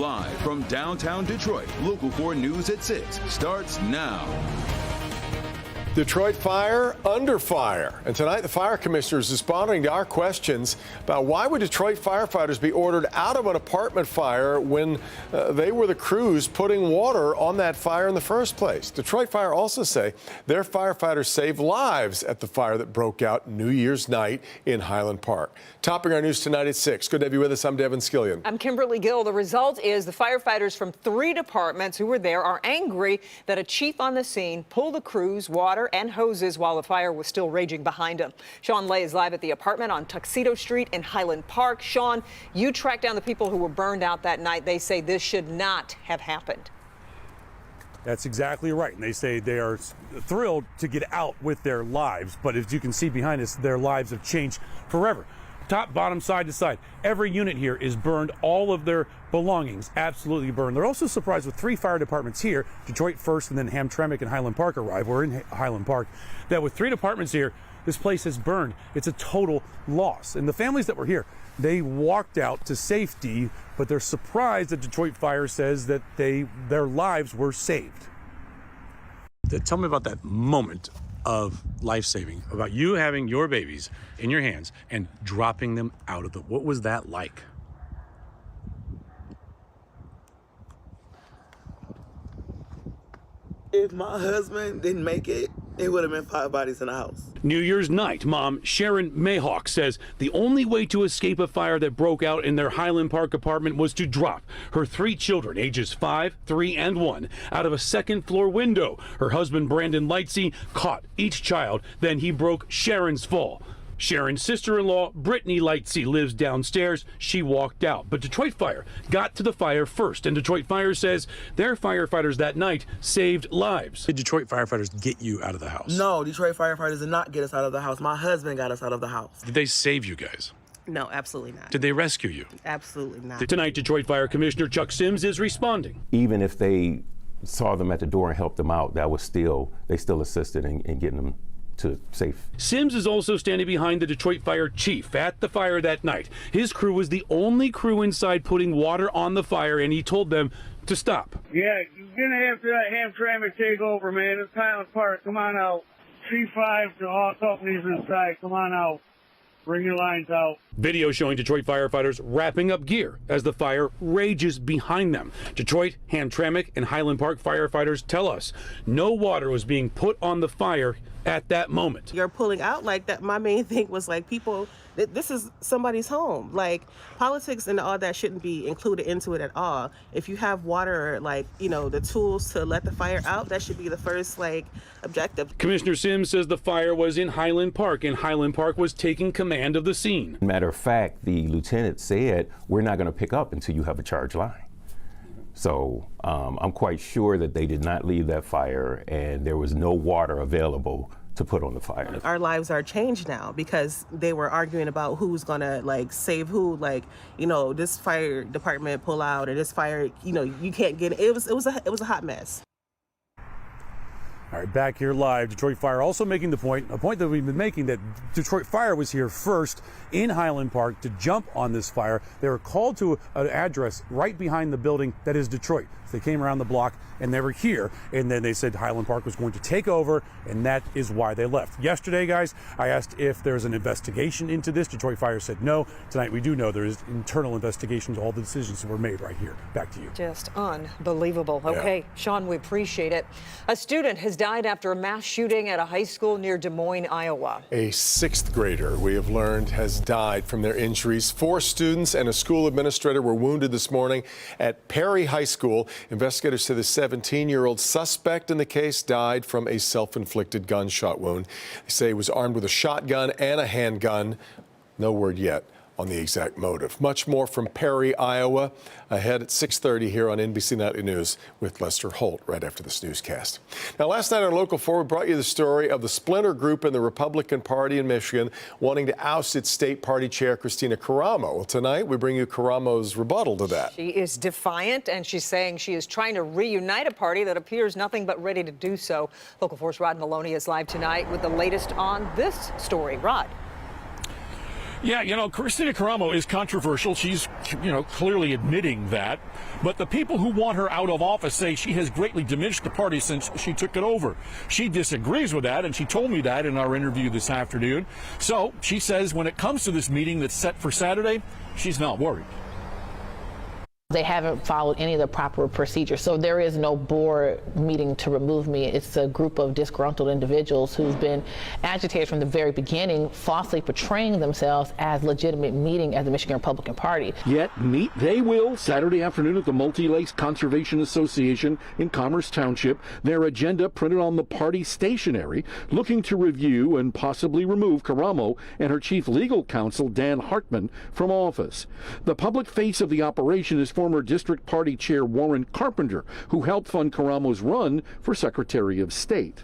Live from downtown Detroit, Local 4 News at 6 starts now. Detroit fire under fire. And tonight, the fire commissioner is responding to our questions about why would Detroit firefighters be ordered out of an apartment fire when they were the crews putting water on that fire in the first place. Detroit Fire also say their firefighters saved lives at the fire that broke out New Year's night in Highland Park. Topping our news tonight at 6. Good to have you with us. I'm Devin Skillion. I'm Kimberly Gill. The result is the firefighters from 3 departments who were there are angry that a chief on the scene pulled the crews water and hoses while the fire was still raging behind him. Sean Lay is live at the apartment on Tuxedo Street in Highland Park. Sean, you tracked down the people who were burned out that night. They say this should not have happened. That's exactly right. And they say they are thrilled to get out with their lives. But as you can see behind us, their lives have changed forever. Top, bottom, side to side. Every unit here is burned. All of their belongings absolutely burned. They're also surprised with 3 fire departments here, Detroit first and then Hamtramck and Highland Park arrive. We're in Highland Park. That with 3 departments here, this place has burned. It's a total loss. And the families that were here, they walked out to safety, but they're surprised that Detroit Fire says that their lives were saved. Tell me about that moment of life-saving, about you having your babies in your hands and dropping them out of what was that like? If my husband didn't make it, it would have been 5 bodies in the house. New Year's night, mom Sharon Mayhawk says the only way to escape a fire that broke out in their Highland Park apartment was to drop her 3 children, ages 5, 3, and 1, out of a second-floor window. Her husband, Brandon Lightsey, caught each child. Then he broke Sharon's fall. Sharon's sister-in-law, Brittany Lightsey, lives downstairs. She walked out. But Detroit Fire got to the fire first, and Detroit Fire says their firefighters that night saved lives. Did Detroit firefighters get you out of the house? No, Detroit firefighters did not get us out of the house. My husband got us out of the house. Did they save you guys? No, absolutely not. Did they rescue you? Absolutely not. Tonight, Detroit Fire Commissioner Chuck Sims is responding. Even if they saw them at the door and helped them out, they still assisted in getting them to safe. Sims is also standing behind the Detroit Fire chief at the fire that night. His crew was the only crew inside putting water on the fire, and he told them to stop. Yeah, you're gonna have to let Hamtramck take over, man. It's Highland Park. Come on out. C5 to all companies inside. Come on out. Bring your lines out. Video showing Detroit firefighters wrapping up gear as the fire rages behind them. Detroit, Hamtramck, and Highland Park firefighters tell us no water was being put on the fire at that moment. You're pulling out like that. My main thing was like, people, this is somebody's home. Like, politics and all that shouldn't be included into it at all. If you have water, like, the tools to let the fire out, that should be the first, objective. Commissioner Sims says the fire was in Highland Park, and Highland Park was taking command of the scene. Matter of fact, the lieutenant said, we're not going to pick up until you have a charge line. So I'm quite sure that they did not leave that fire and there was no water available to put on the fire. Our lives are changed now because they were arguing about who's gonna save who, this fire department pull out or this fire, you can't get it. It was a hot mess. All right, back here live, Detroit Fire also making a point that we've been making, that Detroit Fire was here first in Highland Park to jump on this fire. They were called to an address right behind the building that is Detroit. So they came around the block and they were here, and then they said Highland Park was going to take over, and that is why they left. Yesterday, guys, I asked if there's an investigation into this. Detroit Fire said no. Tonight we do know there is internal investigations. All the decisions were made right here. Back to you. Just unbelievable. Okay, yeah. Sean, we appreciate it. A student has died after a mass shooting at a high school near Des Moines, Iowa. A 6th grader, we have learned, has died from their injuries. 4 students and a school administrator were wounded this morning at Perry High School. Investigators say the 17-year-old suspect in the case died from a self-inflicted gunshot wound. They say he was armed with a shotgun and a handgun. No word yet on the exact motive. Much more from Perry, Iowa, ahead at 6:30 here on NBC Nightly News with Lester Holt right after this newscast. Now, last night on Local 4, we brought you the story of the splinter group in the Republican Party in Michigan wanting to oust its state party chair, Christina Caramo. Well, tonight we bring you Caramo's rebuttal to that. She is defiant, and she's saying she is trying to reunite a party that appears nothing but ready to do so. Local 4's Rod Maloney is live tonight with the latest on this story. Rod. Yeah, Christina Caramo is controversial. She's, clearly admitting that. But the people who want her out of office say she has greatly diminished the party since she took it over. She disagrees with that, and she told me that in our interview this afternoon. So she says when it comes to this meeting that's set for Saturday, she's not worried. They haven't followed any of the proper procedures. So there is no board meeting to remove me. It's a group of disgruntled individuals who've been agitated from the very beginning, falsely portraying themselves as legitimate meeting at the Michigan Republican Party. Yet meet they will Saturday afternoon at the Multi Lakes Conservation Association in Commerce Township. Their agenda printed on the party stationery, looking to review and possibly remove Caramo and her chief legal counsel, Dan Hartman, from office. The public face of the operation is former district party chair Warren Carpenter, who helped fund Caramo's run for Secretary of State.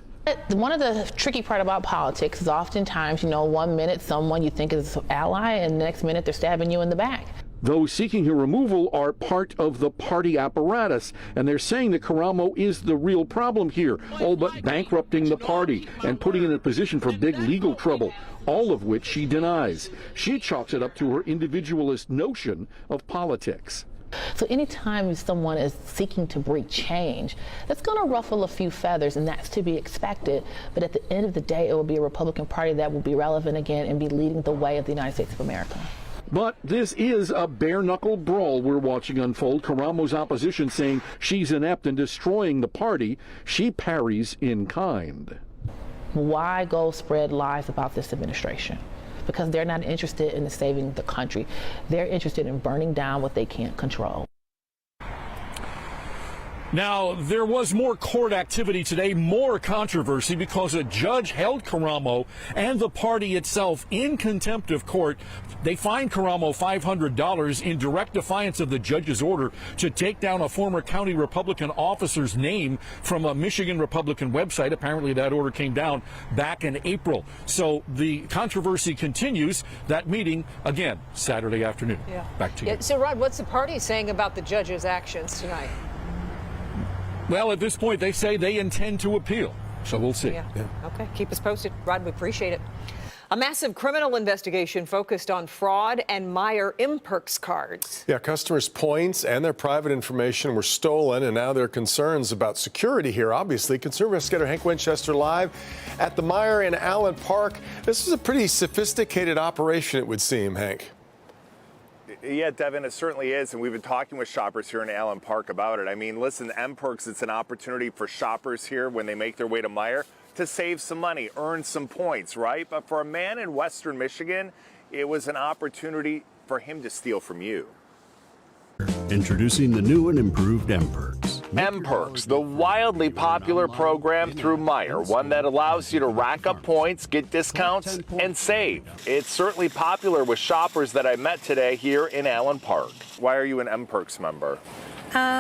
One of the tricky part about politics is oftentimes, 1 minute someone you think is an ally and the next minute they're stabbing you in the back. Those seeking her removal are part of the party apparatus, and they're saying that Caramo is the real problem here, all but bankrupting the party and putting it in a position for big legal trouble, all of which she denies. She chalks it up to her individualist notion of politics. So anytime someone is seeking to bring change, that's going to ruffle a few feathers, and that's to be expected. But at the end of the day, it will be a Republican Party that will be relevant again and be leading the way of the United States of America. But this is a bare-knuckle brawl we're watching unfold. Caramo's opposition saying she's inept and destroying the party. She parries in kind. Why go spread lies about this administration? Because they're not interested in saving the country. They're interested in burning down what they can't control. Now, there was more court activity today, more controversy, because a judge held Caramo and the party itself in contempt of court. They fined Caramo $500 in direct defiance of the judge's order to take down a former county Republican officer's name from a Michigan Republican website. Apparently that order came down back in April. So the controversy continues. That meeting, again, Saturday afternoon. Yeah. Back to you. Yeah, so, Rod, what's the party saying about the judge's actions tonight? Well, at this point, they say they intend to appeal. So we'll see. Yeah. Okay. Keep us posted. Rod, we appreciate it. A massive criminal investigation focused on fraud and Meijer MPerks cards. Yeah, customers' points and their private information were stolen, and now there are concerns about security here. Obviously, consumer investigator Hank Winchester live at the Meijer in Allen Park. This is a pretty sophisticated operation, it would seem, Hank. Yeah, Devin, it certainly is, and we've been talking with shoppers here in Allen Park about it. I mean, listen, MPerks, it's an opportunity for shoppers here when they make their way to Meijer to save some money, earn some points, right? But for a man in Western Michigan, it was an opportunity for him to steal from you. Introducing the new and improved MPerks. MPerks, the wildly popular program through Meijer, one that allows you to rack up points, get discounts, and save. It's certainly popular with shoppers that I met today here in Allen Park. Why are you an MPerks member?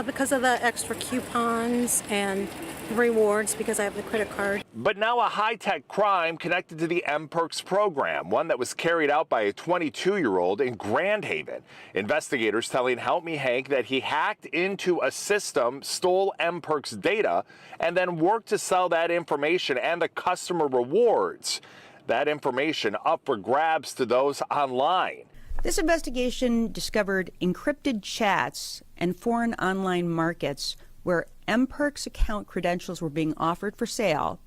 Because of the extra coupons and rewards, because I have the credit card. But now a high-tech crime connected to the MPerks program, one that was carried out by a 22-year-old in Grand Haven. Investigators telling Help Me Hank that he hacked into a system, stole MPerks data, and then worked to sell that information and the customer rewards. That information up for grabs to those online. This investigation discovered encrypted chats and foreign online markets where MPerks account credentials were being offered for sale,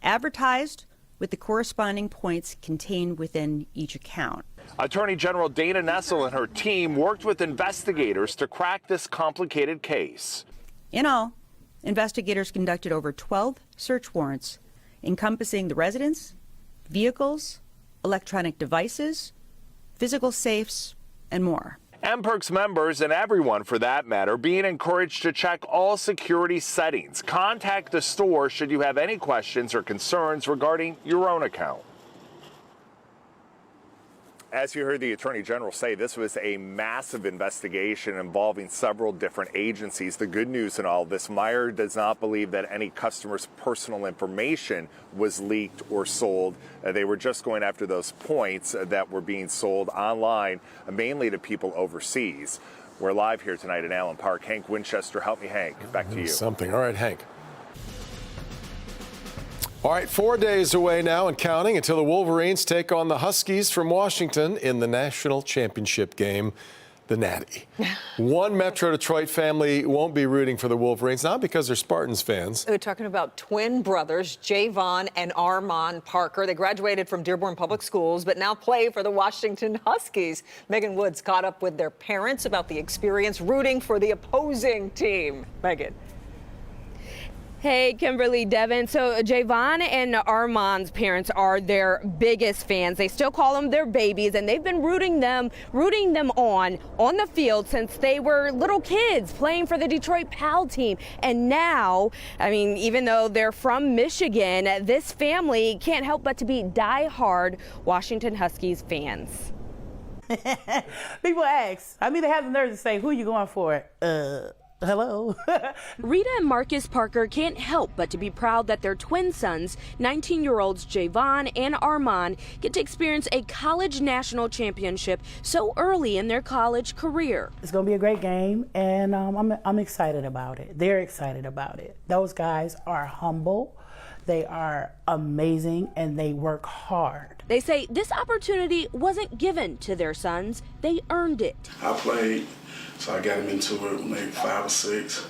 advertised with the corresponding points contained within each account. Attorney General Dana Nessel and her team worked with investigators to crack this complicated case. In all, investigators conducted over 12 search warrants encompassing the residence, vehicles, electronic devices, physical safes, and more. MPerks members, and everyone for that matter, being encouraged to check all security settings. Contact the store should you have any questions or concerns regarding your own account. As you heard the Attorney General say, this was a massive investigation involving several different agencies. The good news in all this, Meijer does not believe that any customer's personal information was leaked or sold. They were just going after those points that were being sold online, mainly to people overseas. We're live here tonight in Allen Park. Hank Winchester, Help Me Hank. Back to you. Something. All right, Hank. All right, 4 days away now and counting until the Wolverines take on the Huskies from Washington in the national championship game, the Natty. One Metro Detroit family won't be rooting for the Wolverines, not because they're Spartans fans. We're talking about twin brothers, Javon and Armand Parker. They graduated from Dearborn Public Schools, but now play for the Washington Huskies. Megan Woods caught up with their parents about the experience rooting for the opposing team. Megan. Hey, Kimberly, Devin. So Javon and Armand's parents are their biggest fans. They still call them their babies, and they've been rooting them on the field since they were little kids playing for the Detroit PAL team. And now, I mean, even though they're from Michigan, this family can't help but to be diehard Washington Huskies fans. People ask, I mean, they have the nerve to say, who are you going for? Hello. Rita and Marcus Parker can't help but to be proud that their twin sons, 19-year-olds Javon and Armand, get to experience a college national championship so early in their college career. It's going to be a great game, and I'm excited about it. They're excited about it. Those guys are humble. They are amazing, and they work hard. They say this opportunity wasn't given to their sons. They earned it. I played, so I got him into it when they were 5 or 6,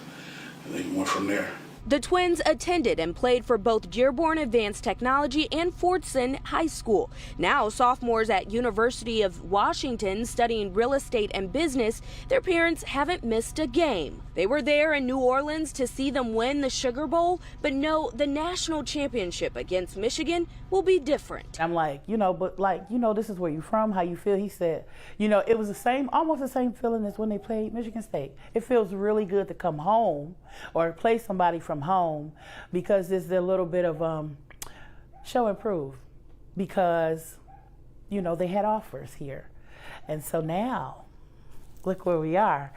and then went from there. The twins attended and played for both Dearborn Advanced Technology and Fordson High School. Now sophomores at University of Washington studying real estate and business, their parents haven't missed a game. They were there in New Orleans to see them win the Sugar Bowl, but know the national championship against Michigan will be different. I'm like, this is where you from, how you feel. He said, it was almost the same feeling as when they played Michigan State. It feels really good to come home or play somebody from home because there's a little bit of show and prove because, they had offers here. And so now, look where we are.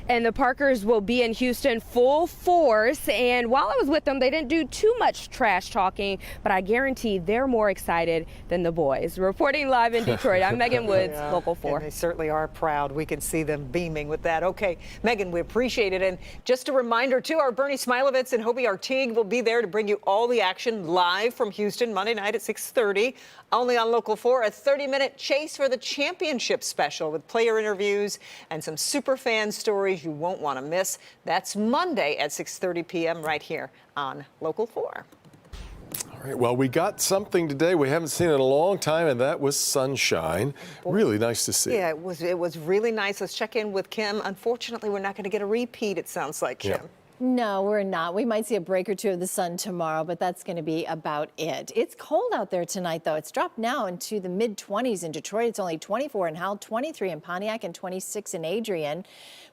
And the Parkers will be in Houston full force. And while I was with them, they didn't do too much trash talking, but I guarantee they're more excited than the boys. Reporting live in Detroit, I'm Megan Woods, Local 4. And they certainly are proud. We can see them beaming with that. Okay, Megan, we appreciate it. And just a reminder, too, our Bernie Smilovitz and Hobie Artigue will be there to bring you all the action live from Houston Monday night at 6:30. Only on Local 4, a 30-minute chase for the championship special with player interviews and some super fan stories you won't want to miss. That's Monday at 6:30 p.m. right here on Local 4. All right, well, we got something today we haven't seen in a long time, and that was sunshine. Really nice to see. Yeah, it was really nice. Let's check in with Kim. Unfortunately, we're not going to get a repeat, it sounds like, Kim. Yeah. No, we're not. We might see a break or two of the sun tomorrow, but that's going to be about it. It's cold out there tonight, though. It's dropped now into the mid-20s in Detroit. It's only 24 in Howell, 23 in Pontiac, and 26 in Adrian.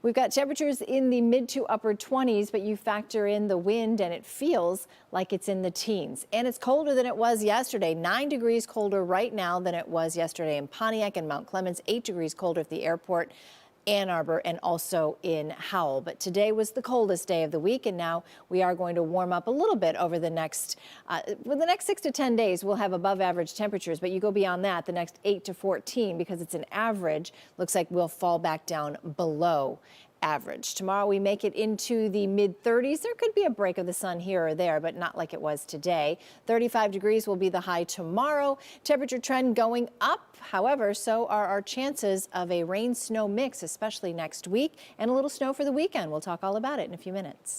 We've got temperatures in the mid to upper 20s, but you factor in the wind, and it feels like it's in the teens. And it's colder than it was yesterday. 9 degrees colder right now than it was yesterday in Pontiac and Mount Clemens. 8 degrees colder at the airport, Ann Arbor, and also in Howell. But today was the coldest day of the week, and now we are going to warm up a little bit over the next 6 to 10 days. We'll have above average temperatures, but you go beyond that, the next 8 to 14, because it's an average, looks like we'll fall back down below average. Tomorrow we make it into the mid-30s. There could be a break of the sun here or there, but not like it was today. 35 degrees will be the high tomorrow. Temperature trend going up. However, so are our chances of a rain-snow mix, especially next week, and a little snow for the weekend. We'll talk all about it in a few minutes.